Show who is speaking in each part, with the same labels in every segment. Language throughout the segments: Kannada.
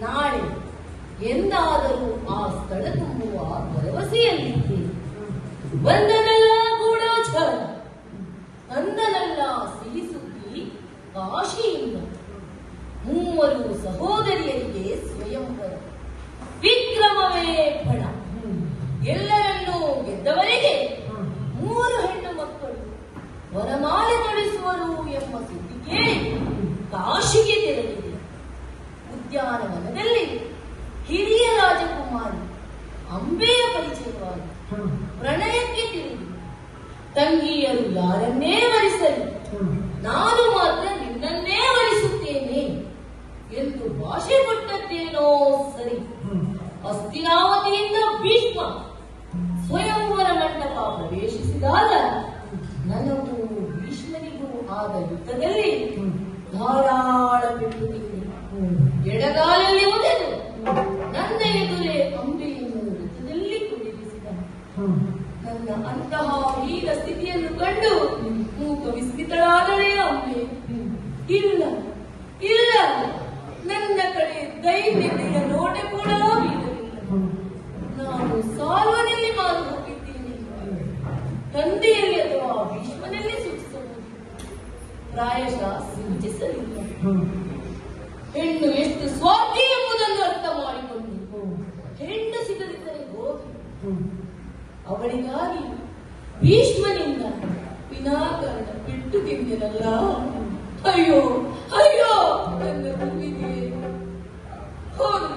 Speaker 1: ನಾಳೆ ಎಂದಾದರೂ ಆ ಸ್ಥಳ ತುಂಬುವ ಭರವಸೆಯಲ್ಲಿದ್ದೆ. ಬಂದನಲ್ಲ ಗೂಢಾಚಾರ, ಅಂದನಲ್ಲ ಸಿಹಿ ಸುದ್ದಿ ಕಾಶಿಯಿಂದ. ಮೂವರು ಸಹೋದರಿಯರಿಗೆ ಸ್ವಯಂವರ, ವಿಕ್ರಮವೇ ಫಣ. ಎಲ್ಲರನ್ನೂ ಗೆದ್ದವರಿಗೆ 3 ಹೆಣ್ಣು ಮಕ್ಕಳು ವರಮಾಲೆ ತೊಡಿಸುವರು ಎಂಬ ಸುದ್ದಿ ಕೇಳಿ ಕಾಶಿಗೆ ತೆರಳಿದೆ. ಉದ್ಯಾನವನದಲ್ಲಿ ಹಿರಿಯ ರಾಜಕುಮಾರಿ ಅಂಬೆಯ ಪರಿಚಯವಾಗಿ ಪ್ರಣಯಕ್ಕೆ ತಿಳಿದು, ತಂಗಿಯರು ಯಾರನ್ನೇ ವರಿಸಲಿ ನಾನು ಮಾತ್ರ ನಿನ್ನನ್ನೇ ವರಿಸುತ್ತೇನೆ ಎಂದು ಭಾಷೆ ಕೊಟ್ಟದ್ದೇನೋ ಸರಿ. ಹಸ್ತಿನಾವತಿಯಿಂದ ಭೀಷ್ಮ ಸ್ವಯಂವರ ಮಂಟಪ ಪ್ರವೇಶಿಸಿದಾಗ ನನಗೂ ಭೀಷ್ಮನಿಗೂ ಆದ ಯುದ್ಧದಲ್ಲಿ ಧಾರಾಳ ಪೆಟ್ಟು ತಿಂದೆ. ಎಡಗಾಲಲ್ಲಿ ಒದೆದು ನನ್ನ ಎದುರೇ ಅಂಬೆಯನ್ನು ವೃತ್ತದಲ್ಲಿ ಕುಳ್ಳಿರಿಸಿದ. ನನ್ನ ಅಂತಹ ಹೀನ ಸ್ಥಿತಿಯನ್ನು ಕಂಡು ಮೂಕ ವಿಸ್ಮಿತಳಾದಳೇ ಅಂಬೆ. ಇಲ್ಲ ಇಲ್ಲ, ನನ್ನ ಕಡೆ ದೈನ್ಯತೆಯ ನೋಟ ಕೂಡ ಬೀಳಲಿಲ್ಲ. ನಾನು ಸಾಲ್ವನಲ್ಲಿ ಮಾರು ಹೋಗಿದ್ದೇನೆ, ತಂದೆಯಲ್ಲಿ ಅಥವಾ ಭೀಷ್ಮನಲ್ಲಿ ಸೂಚಿಸಬಹುದು, ಪ್ರಾಯಶಃ ಸೂಚಿಸಲಿಲ್ಲ. ಹೆಣ್ಣು ಎಷ್ಟು ಸ್ವಾರ್ಥಿ ಎಂಬುದನ್ನು ಅರ್ಥ ಮಾಡಿಕೊಂಡು ಹೆಣ್ಣು ಸಿಗದಿದ್ದರೆ ಹೋಗಿ ಅವಳಿಗಾಗಿ ಭೀಷ್ಮನಿಂದ ವಿನಾಕಾರಣ ಬಿಟ್ಟು ತಿಂದಿರಲ್ಲ. ಅಯ್ಯೋ ಅಯ್ಯೋ ನನ್ನ ಭೂಮಿಗೆ. ಹೋಗಿ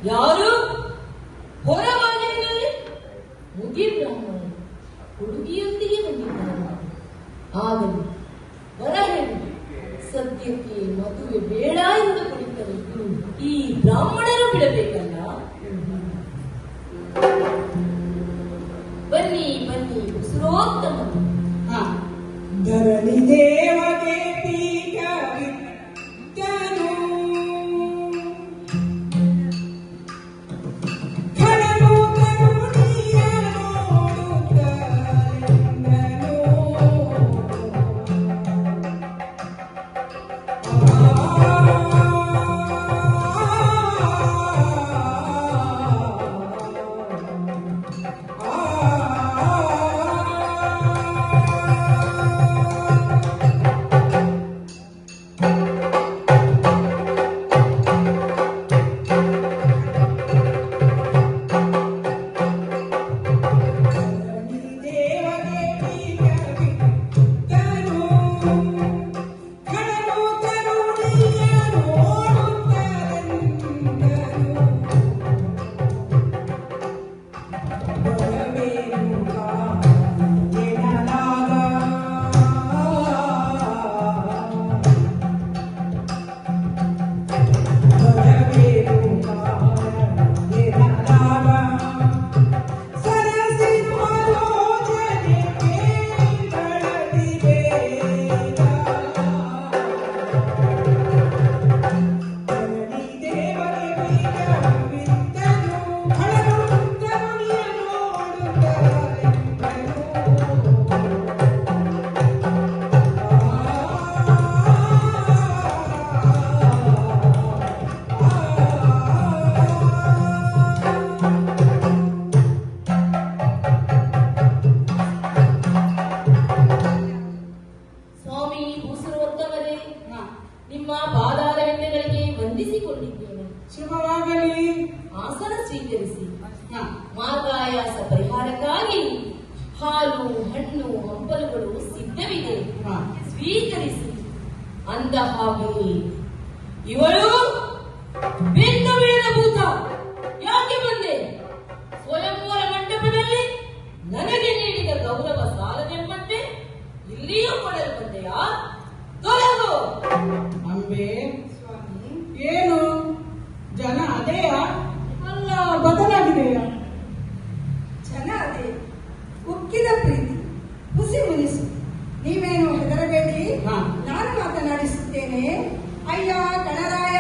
Speaker 1: ಯಾರು ಹೊರಬಾಗಿಲಿನಲ್ಲಿ ಮುಗಿ ಬ್ರಾಹ್ಮಣರು ಹುಡುಗಿಯೊಂದಿಗೆ ಬಂದಿದ್ದಾರೆ. ಆಗಲಿ ಹೊರಹೆಣ್ಣು ಸದ್ಯಕ್ಕೆ ಮದುವೆ ಬೇಡ ಎಂದು ಕುಳಿತರು. ಈ ಬ್ರಾಹ್ಮಣರು ಬಿಡಬೇಕಲ್ಲ. ಬನ್ನಿ ಬನ್ನಿ ಉಸಿರೋತ್ತಮ.
Speaker 2: ಧರಣಿ ದೇವಗೆ ಪೀಠವಿತ್ತನು, ಖಡನು ಕರುಣಿಯ ನೋಡುತ್ತಲಿಂದನು.
Speaker 1: ನಿಮ್ಮ ಪಾದಾರವಿಂದಗಳಿಗೆ ವಂದಿಸಿಕೊಂಡಿದ್ದೇನೆ.
Speaker 2: ಶುಭವಾಗಲಿ.
Speaker 1: ಆಸನ ಸ್ವೀಕರಿಸಿ. ಮಾರ್ಗಾಯಾಸ ಪರಿಹಾರಕ್ಕಾಗಿ ಹಾಲು ಹಣ್ಣು ಹಂಪಲುಗಳು ಸಿದ್ಧವಿದೆ, ಸ್ವೀಕರಿಸಿ. ಅಂದ ಹಾಗೆ ಇವಳು ಬೆನ್ನು ಬಿಡದ ಭೂತ ಯಾಕೆ ಬಂದೆ? ಸ್ವಯಂವರ ಮಂಟಪದಲ್ಲಿ ನನಗೆ ನೀಡಿದ ಗೌರವ ಸಾಲದೆಂಬಂತೆ ಇಲ್ಲಿಯೂ ಕೊಡಲು ಬಂದೆಯಾ? ತೊಲಗು.
Speaker 2: ಅಂಬೆ, ಏನು ಜನ ಅದೇಯಾ ಅಲ್ಲ ಬದಲಾಗಿದೆಯಾ?
Speaker 3: ಜನ ಅದೇ, ಉಕ್ಕಿದ ಪ್ರೀತಿ, ಹುಸಿ ಮುನಿಸು. ನೀವೇನು ಹೆದರಬೇಡಿ, ನಾನು ಮಾತನಾಡಿಸುತ್ತೇನೆ. ಅಯ್ಯ ಗಣರಾಯ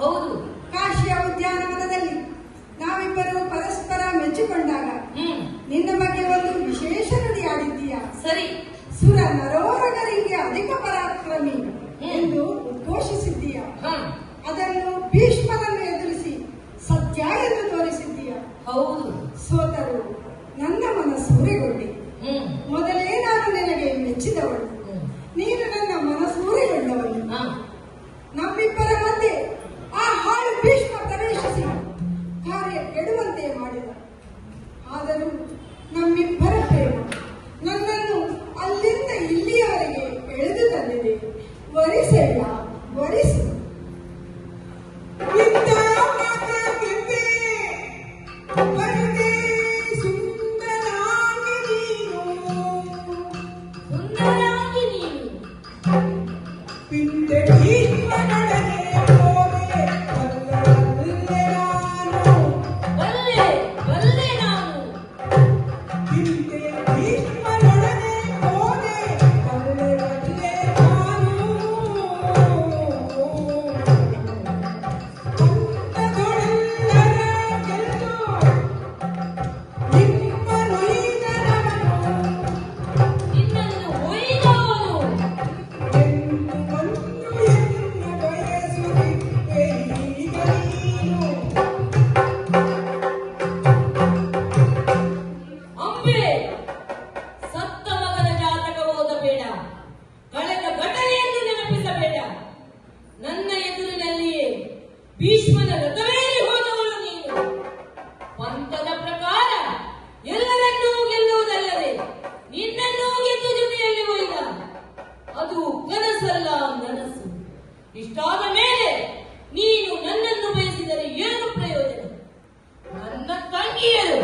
Speaker 1: ಹೌದು.
Speaker 3: ಕಾಶಿಯ ಉದ್ಯಾನವನದಲ್ಲಿ ನಾವಿಬ್ಬರು ಪರಸ್ಪರ ಮೆಚ್ಚಿಕೊಂಡಾಗ ನಿನ್ನ ಬಗ್ಗೆ ಒಂದು ವಿಶೇಷ ನುಡಿ ಆಡಿದ್ದೀಯ.
Speaker 1: ಸರಿ.
Speaker 3: ಸುರ ನರೋರಗರಿಗೆ ಅಧಿಕ ಪರಾಕ್ರಮಿ ಎಂದು ಉದ್ಘೋಷಿಸಿದ್ದೀಯ. ಅದನ್ನು ಭೀಷ್ಮನನ್ನು ಎದುರಿಸಿ ಸತ್ಯ ಎಂದು ತೋರಿಸಿದ್ದೀಯ.
Speaker 1: ಹೌದು.
Speaker 3: ಸೋತರು ನನ್ನ ಮನಸೂರೆಗೊಂಡೆ. ಮೊದಲೇ ನಾನು ನಿನಗೆ ಮೆಚ್ಚಿದವಳು, ನೀನು ನನ್ನ ಮನಸೂರೆಗೊಂಡವಳು. ನಮ್ಮಿಬ್ಬರ ಮಧ್ಯೆ ಆ ಹಾಳು ಭೀಷ್ಮ ಪ್ರವೇಶಿಸಿ ಕಾರ್ಯ ಕೆಡುವಂತೆ ಮಾಡಿದ. ಆದರೂ ನಮ್ಮಿಬ್ಬರ ಪ್ರೇಮ ನನ್ನನ್ನು ಅಲ್ಲಿಂದ ಇಲ್ಲಿಯವರೆಗೆ ಎಳೆದು ತಂದಿದೆ. ವರಿಸಲ್ಲ, ವರಿಸು.
Speaker 1: ಭೀಷ್ಮನ ರಥವೇರಿ ಹೋದವಳು ನೀನು. ಪಂಥದ ಪ್ರಕಾರ ಎಲ್ಲರನ್ನೂ ಗೆಲ್ಲುವುದಲ್ಲದೆ ನಿನ್ನನ್ನೂ ಗೆದ್ದು ಜೊತೆಯಲ್ಲಿ ಒಯ್ದ. ಅದು ಕನಸಲ್ಲ, ನನಸು. ಇಷ್ಟಾದ ಮೇಲೆ ನೀನು ನನ್ನನ್ನು ಬಯಸಿದರೆ ಏನು ಪ್ರಯೋಜನ? ನನ್ನ ತಂಗಿಯರು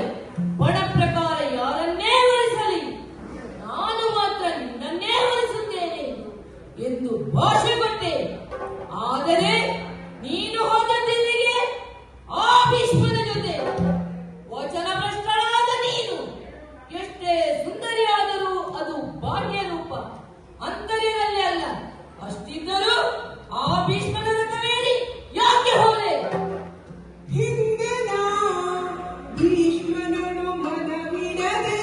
Speaker 1: ಬಡ ಪ್ರಕಾರ ಯಾರನ್ನೇ ವರಿಸಲಿ, ನಾನು ಮಾತ್ರ ನಿನ್ನನ್ನೇ ವರಿಸುತ್ತೇನೆ ಎಂದು ಭಾಷೆ ಕೊಟ್ಟೆ. ಆದರೆ ನೀನು ಹೋದ ದಿಲ್ಲಿಗೆ ಆ ಭೀಷ್ಮನ ಜೊತೆ ವಚನ ಭ್ರಷ್ಟಳಾದ ನೀನು. ಎಷ್ಟೇ ಸುಂದರಿಯಾದರೂ ಅದು ಬಾಹ್ಯ ರೂಪ, ಅಂತರ್ಯದಲ್ಲಿ ಅಲ್ಲ. ಅಷ್ಟಿದ್ದರೂ ಆ ಭೀಷ್ಮನ ರಥವೇರಿ ಯಾಕೆ ಹೋದೆ?
Speaker 2: ಹಿಂದೆ ನಾ ಭೀಷ್ಮನನು ಮನವಿಡದೆ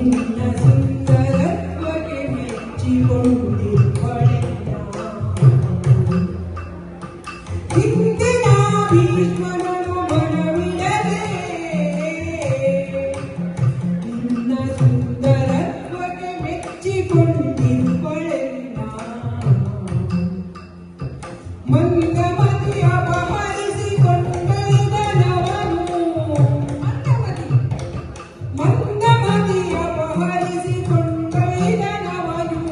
Speaker 2: ನಿನ್ನ ಸುಂದರತ್ವಕ್ಕೆ ಮೆಚ್ಚಿಕೊಂಡಿರುವಳೆಯ. ಹಿಂದೆ ನಾ ಭೀಷ್ಮನನು ಮನವಿಡದೆ ನಿನ್ನ ಸುಂದರತ್ವಕ್ಕೆ ಮೆಚ್ಚಿಕೊಂಡಿರುವಳೆಯ. ಮಂದಮತಿಯ ಅಪಹರಿಸಿಕೊಂಡವನು, ಮಂದಮತಿಯ ಅಪಹರಿಸಿಕೊಂಡವನು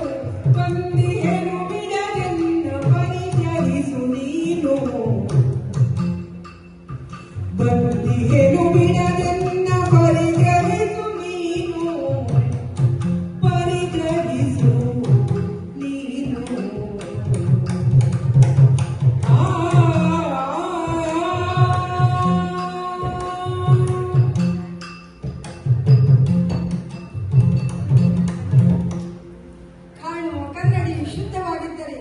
Speaker 2: ಬಂದಿಯನು ಬಿಡದೆನ್ನ ಪರಿಚರಿಸು ನೀನು. ಬಂದಿಯನು ಬಿಡದೆನ್ನ ಪರಿಚರಿಸು ನೀನು, ಪರಿಚರಿಸು ನೀನು.
Speaker 3: ಕಾಣುವ ಕನ್ನಡಿಯು ಶುದ್ಧವಾಗಿದ್ದರೆ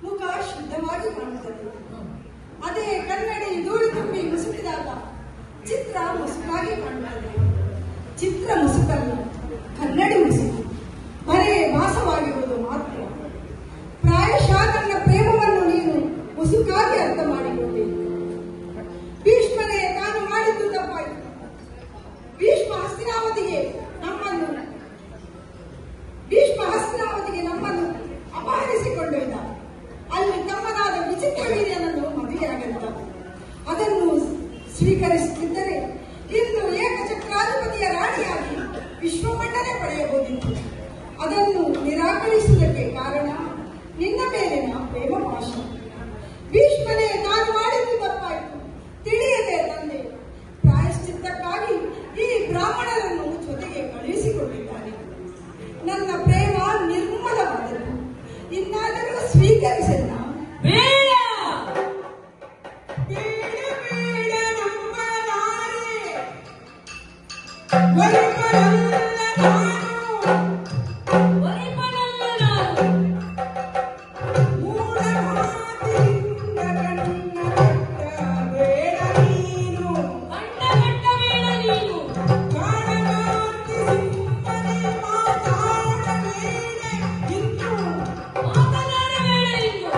Speaker 3: ಮುಖ ಶುದ್ಧವಾಗಿ ಕಾಣುತ್ತದೆ. ಅದೇ ಕನ್ನಡಿ ಧೂಳು ತುಂಬಿ ಮುಸುಕಿದಾಗ ಚಿತ್ರ ಮುಸುಕಾಗಿ ಕಾಣುತ್ತದೆ. ಚಿತ್ರ ಮುಸುಕಲ್ಲ, ಕನ್ನಡಿ ಮುಸುಕು ಬರೇ ಭಾಸವಾಗಿರುವುದು ಮಾತ್ರ. ಪ್ರಾಯಶಃ ನನ್ನ ಪ್ರೇಮವನ್ನು ನೀನು ಮುಸುಕಾಗಿ ಅರ್ಥ ಮಾಡಿಕೊಂಡೆ. ಭೀಷ್ಮನೇ ತಾನು ಮಾಡಿದ್ದು ತಪ್ಪಾಯಿತು. ಭೀಷ್ಮ ಹಸ್ತಿನಾವತಿಗೆ ನಮ್ಮನ್ನು ಅಪಹರಿಸಿಕೊಂಡೊಯ್ದ. ಅಲ್ಲಿ ತಮ್ಮನಾದ ವಿಚಿತ್ರ ವೀರ್ಯನನ್ನು ಮದುವೆಯಾಗಲಿದ್ದ. ಅದನ್ನು ಸ್ವೀಕರಿಸುತ್ತಿದ್ದರೆ ಇಂದು ಏಕಚಕ್ರಾಧಿಪತಿಯ ರಾಣಿಯಾಗಿ ವಿಶ್ವಮಂಡನೆ ಪಡೆಯಬಹುದಿತ್ತು. ಅದನ್ನು ನಿರಾಕರಿಸುವುದಕ್ಕೆ ಕಾರಣ ನಿನ್ನ ಮೇಲಿನ ಪ್ರೇಮ ಪಾಶ. ಭೀಷ್ಮನೇ ತಾನು ಮಾಡಿದ್ದು ತಪ್ಪಾಯಿತು, ತಿಳಿಯದೆ ತಂದೆ. ಪ್ರಾಯಶ್ಚಿತ್ತಕ್ಕಾಗಿ ಈ ಬ್ರಾಹ್ಮಣರನ್ನು ಜೊತೆಗೆ ಕಳುಹಿಸಿಕೊಟ್ಟಿದ್ದಾರೆ. ನನ್ನ ಪ್ರೇಮ ನಿರ್ಮಲವಾದದ್ದು, ಇನ್ನಾದರೂ ಸ್ವೀಕರಿಸಲ್ಲ.
Speaker 1: ಬೇಡ,
Speaker 2: ಬೇಡ ಬೇಡ ನಂಬಲಾರೆ. ಬಲಿಪರಲ್ಲ ನಾನು
Speaker 1: ವರಿಪನಲ್ಲ ನಾನು.
Speaker 2: ಮೂಢ ಮಾತಿನಿಂದ ಕಣ್ಣ ಕಟ್ಟಬೇಡ ನೀನು
Speaker 1: ಕಟ್ಟಬೇಡ ನೀನು.
Speaker 2: ಕಾಡಗಾಂತಿ ಸಿಂಹನೇ ಮಾತಾಡಬೇಡ ಇನ್ನು
Speaker 1: ಮಾತನಾಡಬೇಡ ಇನ್ನು.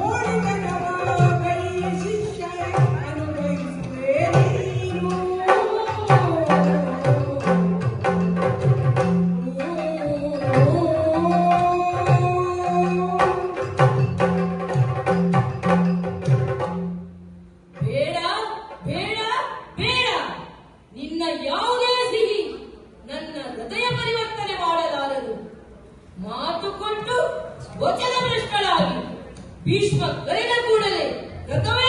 Speaker 2: ಓಡಿದನವ ಕೈ ಶಿಷ್ಯರೇ ಅನುಭವಿಸುವೆ ನೀನು
Speaker 1: ಬೇಡ ಬೇಡ ಬೇಡ. ನಿನ್ನ ಯಾವುದೇ ಸಿಹಿ ನನ್ನ ಹೃದಯ ಪರಿವರ್ತನೆ ಮಾಡಲಾರದು. ಮಾತು ಕೊಟ್ಟು ವಚನ ಭ್ರಷ್ಟಳಾಗಿ ಭೀಷ್ಮ ಕರೆದ ಕೂಡಲೇ ರಥವೇ